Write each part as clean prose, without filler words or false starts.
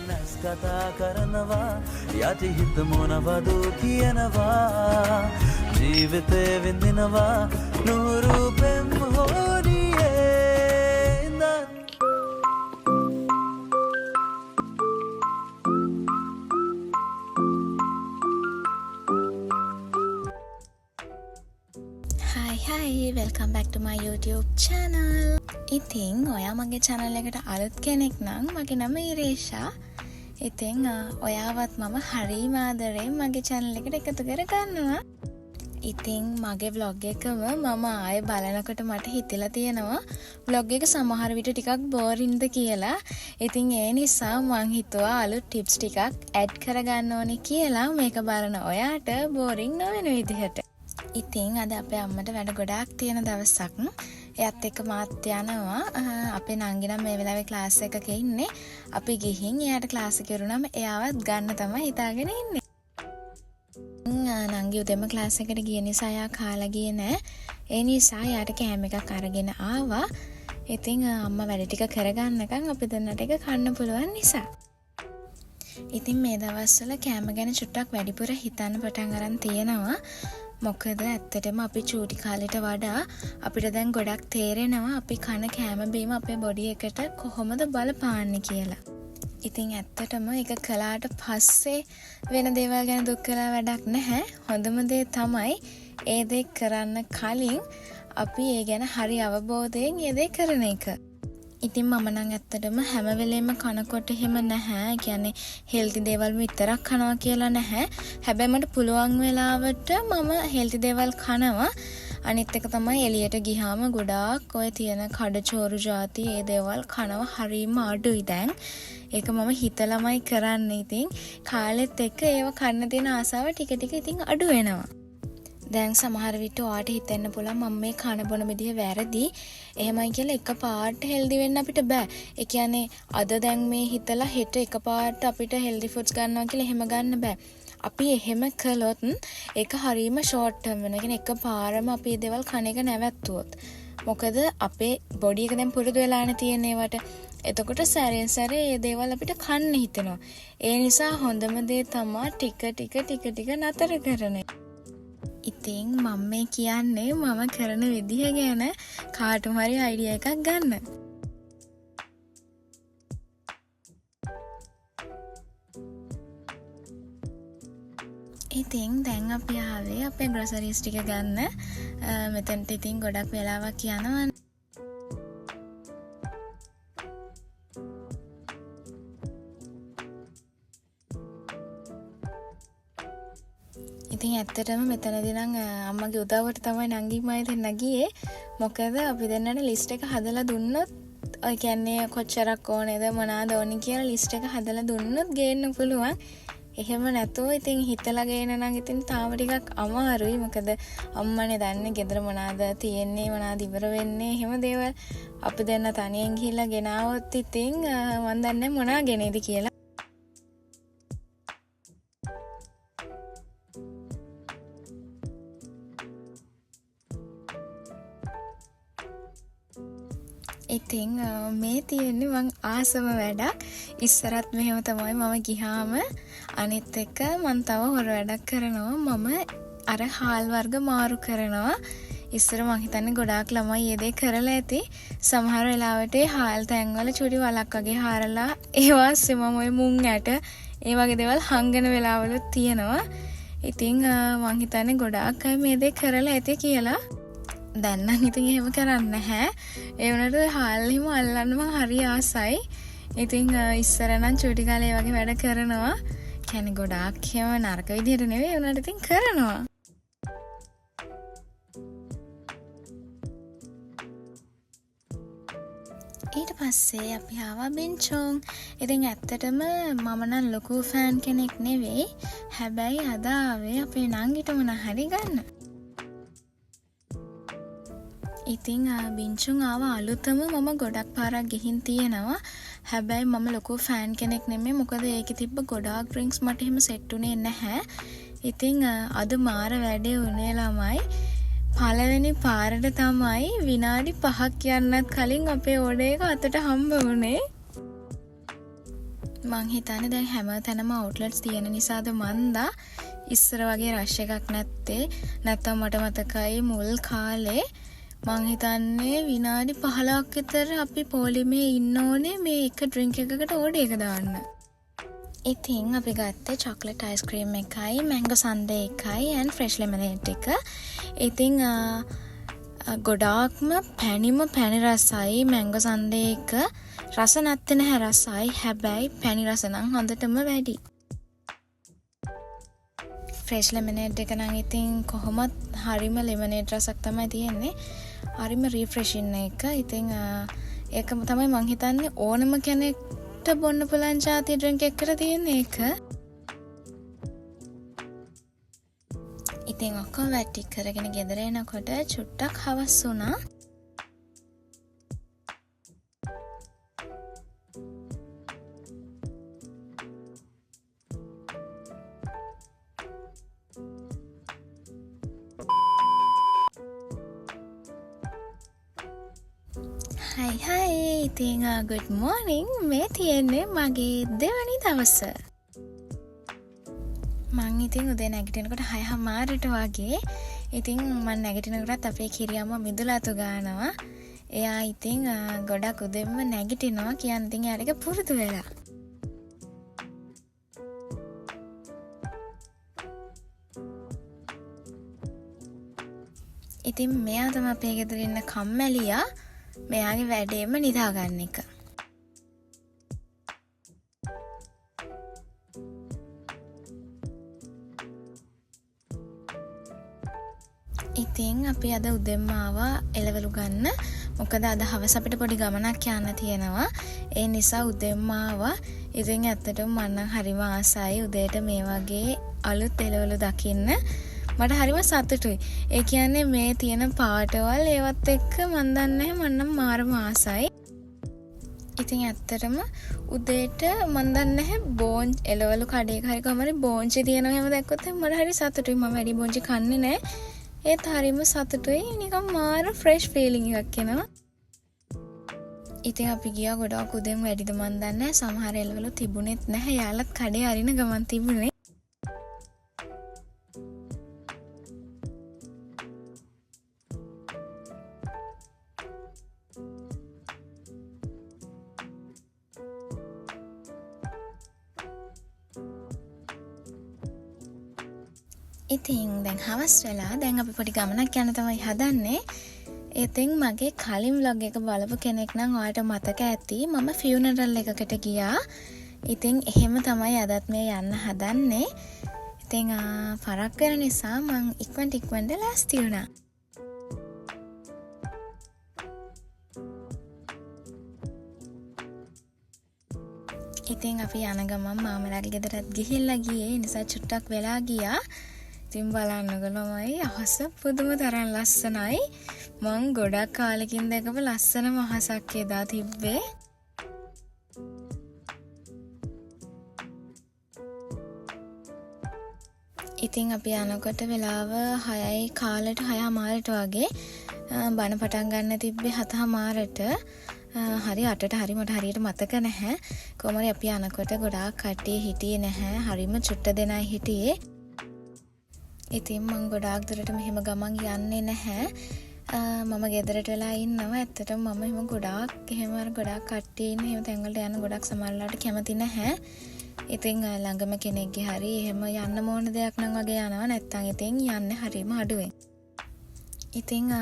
නැස් කතා කරනවා යටි හිත මොනවද කියනවා ජීවිතේ විඳිනවා නూరు පෙම් හොරියේ ඉඳන් Hi, welcome back to my YouTube channel. ඉතින් ඔයා මගේ channel එකට අලුත් කෙනෙක් නම් මගේ නම ඉරේෂා. ඉතින් ඔයාවත් මම හරිම ආදරෙන් මගේ channel එකට එකතු කරගන්නවා. ඉතින් මගේ vlog එකම මම ආයෙ බලනකොට මට හිතලා තියෙනවා vlog එක සමහර විට ටිකක් boring ද කියලා. ඉතින් ඒ නිසා මං හිතුවා අලුත් tips ටිකක් add කරගන්න ඕනේ කියලා මේක බලන ඔයාට boring නොවන විදිහට. ඉතින් අද අපේ අම්මට වැඩ ගොඩාක් තියෙන දවසක්. එයත් එක්ක මාත් යනවා. අපේ නංගි නම් මේ වෙලාවේ ක්ලාස් එකක ඉන්නේ. අපි ගිහින් එයාට ක්ලාස් එක ඉවරුනම එයාවත් ගන්න තමයි හිතාගෙන ඉන්නේ. නංගි උදේම ක්ලාස් එකට ගිය නිසා එයා කාලා ගියේ නෑ. ඒ නිසා එයාට කෑම එකක් අරගෙන ආවා. ඉතින් අම්මා වැඩ ටික කරගන්නකම් අපි දෙන්නට එක කන්න පුළුවන් නිසා. ඉතින් මේ දවස්වල කෑම ගැන චුට්ටක් වැඩිපුර හිතන්න පටන් අරන් තියෙනවා. මොකද ඇත්තටම අපි චූටි කාලෙට වඩා අපිට දැන් ගොඩක් තේරෙනවා අපි කන කෑම බීම අපේ බොඩි එකට කොහොමද බලපාන්නේ කියලා. ඉතින් ඇත්තටම ඒක කළාට පස්සේ වෙන දේවල් ගැන දුක් කරලා වැඩක් නැහැ. හොඳම දේ තමයි ඒ දේ කරන්න කලින් අපි ඒ ගැන හරි අවබෝධයෙන් ඒ දේ කරන එක. ඉතින් මම නම් ඇත්තටම හැම වෙලේම කනකොට එහෙම නැහැ. කියන්නේ හෙල්ති දේවල් විතරක් කනවා කියලා නැහැ. හැබැයි මට පුළුවන් වෙලාවට මම හෙල්ති දේවල් කනවා. අනිත් එක තමයි එළියට ගියාම ගොඩාක් ඔය තියෙන කඩචෝරු ಜಾති ඒ දේවල් කනවා හරීම අඩුයි දැන්. ඒක මම හිතලමයි කරන්නේ. ඉතින් කාලෙත් එක්ක ඒව කන්න තියෙන ආසාව ටික ටික ඉතින් අඩු වෙනවා. දැන් සමහර විට ඔයාට හිතෙන්න පුළුවන් මම මේ කන බොන විදිහ වැරදි. එහෙමයි කියලා එකපාරට හෙල්දි වෙන්න අපිට බෑ. ඒ කියන්නේ අද දැන් මේ හිතලා හෙට එකපාරට අපිට හෙල්දි ෆුඩ්ස් ගන්නවා කියලා එහෙම ගන්න බෑ. අපි එහෙම කළොත් ඒක හරීම ෂෝට් ටර්ම් වෙනවා. කියන්නේ එකපාරම අපි මේ දේවල් කන එක නැවැත්තුවොත්. මොකද අපේ බොඩි එක දැන් පුරුදු වෙලානේ තියෙන ඒවට. එතකොට සැරෙන් සැරේ මේ දේවල් අපිට කන්න හිතෙනවා. ඒ නිසා හොඳම දේ තමයි ටික ටික නතර කරන එක. ඉතින් මම මේ කියන්නේ මම කරන විදිහ ගැන කාටම හරි අයිඩියා එකක් ගන්න. ඉතින් දැන් අපි ආවේ අපේ ග්‍රොසරිස් ටික ගන්න. මෙතනට ඉතින් ගොඩක් වෙලාවක් යනවා. ඉතින් ඇත්තටම මෙතනදී නම් අම්මගේ උදව්වට තමයි නංගි මයි දෙන්න ගියේ. මොකද අපි දෙන්නට ලිස්ට් එක හදලා දුන්නොත් ඔය කියන්නේ කොච්චරක් ඕනේද මොනවාද ඕනි කියලා ලිස්ට් එක හදලා දුන්නොත් ගේන්න පුළුවන්. එහෙම නැතුව ඉතින් හිතලා ගේන නම් ඉතින් තාම ටිකක් අමාරුයි. මොකද අම්මනේ දන්නේ ගෙදර මොනවාද තියෙන්නේ මොනවාද ඉවර වෙන්නේ එහෙම දේවල්. අපි දෙන්න තනියෙන් ගිහිල්ලා ගෙනාවොත් ඉතින් මන් දන්නේ මොනවා ගෙනේද කියලා. ඉතින් මේ තියෙන්නේ මං ආසම වැඩක්. ඉස්සරත් මෙහෙම තමයි මම ගිහාම අනිත් එක මං තව හොර වැඩක් කරනවා. මම අර හාල් වර්ග මාරු කරනවා. ඉස්සර මං හිතන්නේ ගොඩාක් ළමයි මේ දේ කරලා ඇති. සමහර වෙලාවට හාල් තැන්වල චුටි වලක් වගේ හාරලා ඒවා ඇස්සේ මම ඔය මුං ඇට ඒ වගේ දේවල් හංගන වෙලාවලුත් තියෙනවා. ඉතින් මං හිතන්නේ ගොඩාක් අය මේ දේ කරලා ඇති කියලා. දැන් නම් ඉතින් එහෙම කරන්නේ නැහැ. ඒ වුණාට හාල් හිම අල්ලන්න මං හරි ආසයි. ඉතින් ඉස්සර නම් චූටි කාලේ වගේ වැඩ කරනවා. කියන්නේ ගොඩාක් එහෙම නරක විදිහට නෙවෙයි. ඒ වුණාට ඉතින් කරනවා. ඊට පස්සේ අපි ආවා බින්චෝන්. ඉතින් ඇත්තටම මම නම් ලොකු ෆෑන් කෙනෙක් නෙවෙයි. හැබැයි අද ආවේ අපේ නංගිට මොන හරි ගන්න. ඉතින් බින්චුන් ආව අලුතම මම ගොඩක් පාරක් ගිහින් තියෙනවා. හැබැයි මම ලොකු ෆෑන් කෙනෙක් නෙමෙයි. මොකද ඒකේ තිබ්බ ගොඩාක් ඩ්‍රින්ක්ස් මට එහෙම සෙට් උනේ නැහැ. ඉතින් අද මාර වැඩේ උනේ ළමයි. පළවෙනි පාරට තමයි විනාඩි 5ක් යන්නත් කලින් අපේ ඕඩර් එක අතට හම්බ වුණේ. මං හිතන්නේ දැන් හැම තැනම outlets තියෙන නිසාද මන්දා ඉස්සර වගේ රෂ් එකක් නැත්තේ. නැත්තම් මට මතකයි මුල් කාලේ මං හිතන්නේ විනාඩි 15ක් විතර අපි පොලිමේ ඉන්න ඕනේ මේ එක ඩ්‍රින්ක් එකකට ඕඩර් එක දාන්න. ඉතින් අපි ගත්තේ chocolate ice cream එකයි, mango sundae එකයි and fresh lemonade එක. ඉතින් ගොඩාක්ම පැණි රසයි mango sundae එක. රස නැත්තේ නැහැ රසයි. හැබැයි පැණි රස නම් හොඳටම වැඩි. fresh lemonade එක නම් ඉතින් කොහොමත් හරිම lemonade රසක් තමයි තියෙන්නේ. හරිම refreshing එක. ඉතින් ඒක තමයි මං හිතන්නේ ඕනම කෙනෙක්ට බොන්න පුළුවන් જાති drink එකකට තියෙන එක. ඉතින් ඔක්කොම වැටි කරගෙන ගෙදර එනකොට චුට්ටක් හවස් වුණා. Hi, ඉතින් good morning. මේ තියෙන්නේ මගේ දෙවනි දවස. මං ඉතින් උදේ නැගිටිනකොට 6:00ට වගේ. ඉතින් මං නැගිටිනකොටත් අපේ කිරියම්ම මිදුලතු ගන්නවා. එයා ඉතින් ගොඩක් උදෙන්ම නැගිටිනවා කියන්නේ ඉතින් එයාට ඒක පුරුදු වෙලා. ඉතින් මෙයා තමයි අපේ ගෙදර ඉන්න කම්මැලියා. මෙයාගේ වැඩේම නිදා ගන්න එක. ඉතින් අපි අද උදෙන්ම ආවා එළවලු ගන්න. මොකද අද හවස අපිට පොඩි ගමනක් යන්න තියෙනවා. ඒ නිසා උදෙන්ම ආවා. ඉතින් ඇත්තටම මම නම් හරිම ආසයි උදේට මේ වගේ අලුත් එළවලු දකින්න. මට හරිම සතුටුයි. ඒ කියන්නේ මේ තියෙන පාටවල් ඒවත් එක්ක මන් දන්නේ මම නම් මාරම ආසයි. ඉතින් ඇත්තටම උදේට මන් දන්නේ එළවලු කඩේක හරි කොහමද බෝංචි තියෙනවා එහෙම දැක්කොත් මට හරි සතුටුයි. මම වැඩි බෝංචි කන්නේ නැහැ. ඒත් හරිම සතුටුයි. නිකන් මාර ෆ්‍රෙෂ් ෆීලිං එකක් එනවා. ඉතින් අපි ගියා ගොඩක් උදේම වැඩිද මන් දන්නේ සමහර එළවලු තිබුණෙත් නැහැ. යාලත් කඩේ අරින ගමන් තිබුණේ. ඉතින් දැන් හවස් වෙලා දැන් අපි පොඩි ගමනක් යන්න තමයි හදන්නේ. ඉතින් මගේ කලින් vlog එක බලපු කෙනෙක් නම් ඔයාලට මතක ඇති මම ෆියුනරල් එකකට ගියා. ඉතින් එහෙම තමයි අදත් මේ යන්න හදන්නේ. ඉතින් පරක් වෙන නිසා මං ඉක්මනට ලෑස්ති වුණා. ඉතින් අපි යන ගමන් මාමලාගේ ගෙදරත් ගිහිල්ලා ගියේ. නිසා චුට්ටක් වෙලා ගියා. ඉතින් බලන්නකොළමයි අහස පුදුම තරම් ලස්සනයි. මං ගොඩක් කාලෙකින් දැකපු ලස්සනම අහසක් එදා තිබ්බේ. ඉතින් අපි යනකොට වෙලාව 6යි කාලට 6:00 වගේ බණ පටන් ගන්න තිබ්බේ 7:00ට. හරි 8ට හරි මට හරියට මතක නැහැ. කොහොම හරි අපි යනකොට ගොඩාක් කට්ටිය හිටියේ නැහැ. හරිම චුට්ට දෙනයි හිටියේ. ඉතින් මං ගොඩාක් දුරට මෙහෙම ගමන් යන්නේ නැහැ. මම ගෙදරට වෙලා ඉන්නවා. ඇත්තටම මම එහෙම ගොඩාක් කට්ටිය ඉන්න එහෙම තැන්වලට යන්න ගොඩක් සමහරලාට කැමති නැහැ. ඉතින් ළඟම කෙනෙක්ගේ හරි එහෙම යන්න ඕන දෙයක් නම් වගේ යනවා. නැත්තම් ඉතින් යන්නේ හරිම අඩුවෙන්. ඉතින්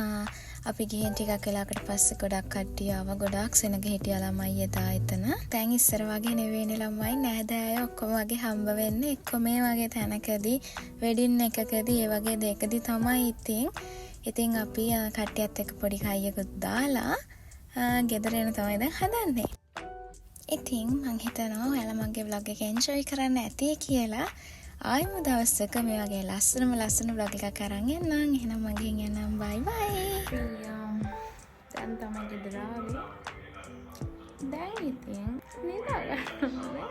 අපි ගිහින් ටිකක් වෙලාවකට පස්සේ ගොඩක් කට්ටිය ආවා. ගොඩාක් සෙනග හිටියා ළමයි එදා එතන. දැන් ඉස්සර වගේ නෙවෙයිනේ ළමයි නෑදෑයෝ ඔක්කොම වගේ හම්බ වෙන්නේ. එක්ක මේ වගේ තැනකදී වෙඩින් එකකදී ඒ වගේ දෙයකදී තමයි ඉතින් අපි කට්ටියත් එක්ක පොඩි කයියකුත් දාලා ගෙදර එන තමයි දැන් හදන්නේ. ඉතින් මං හිතනවා ඔයාලා මගේ vlog එක enjoy කරන්න ඇති කියලා. ආයෙම දවසක මේ වගේ ලස්සන vlog එකක් අරන් එන්නම්. එහෙනම් මගෙන් එන්නම්. bye bye. දැන් තමයි ගෙදර ආවේ. දැන් ඉතින් නිදා ගන්න.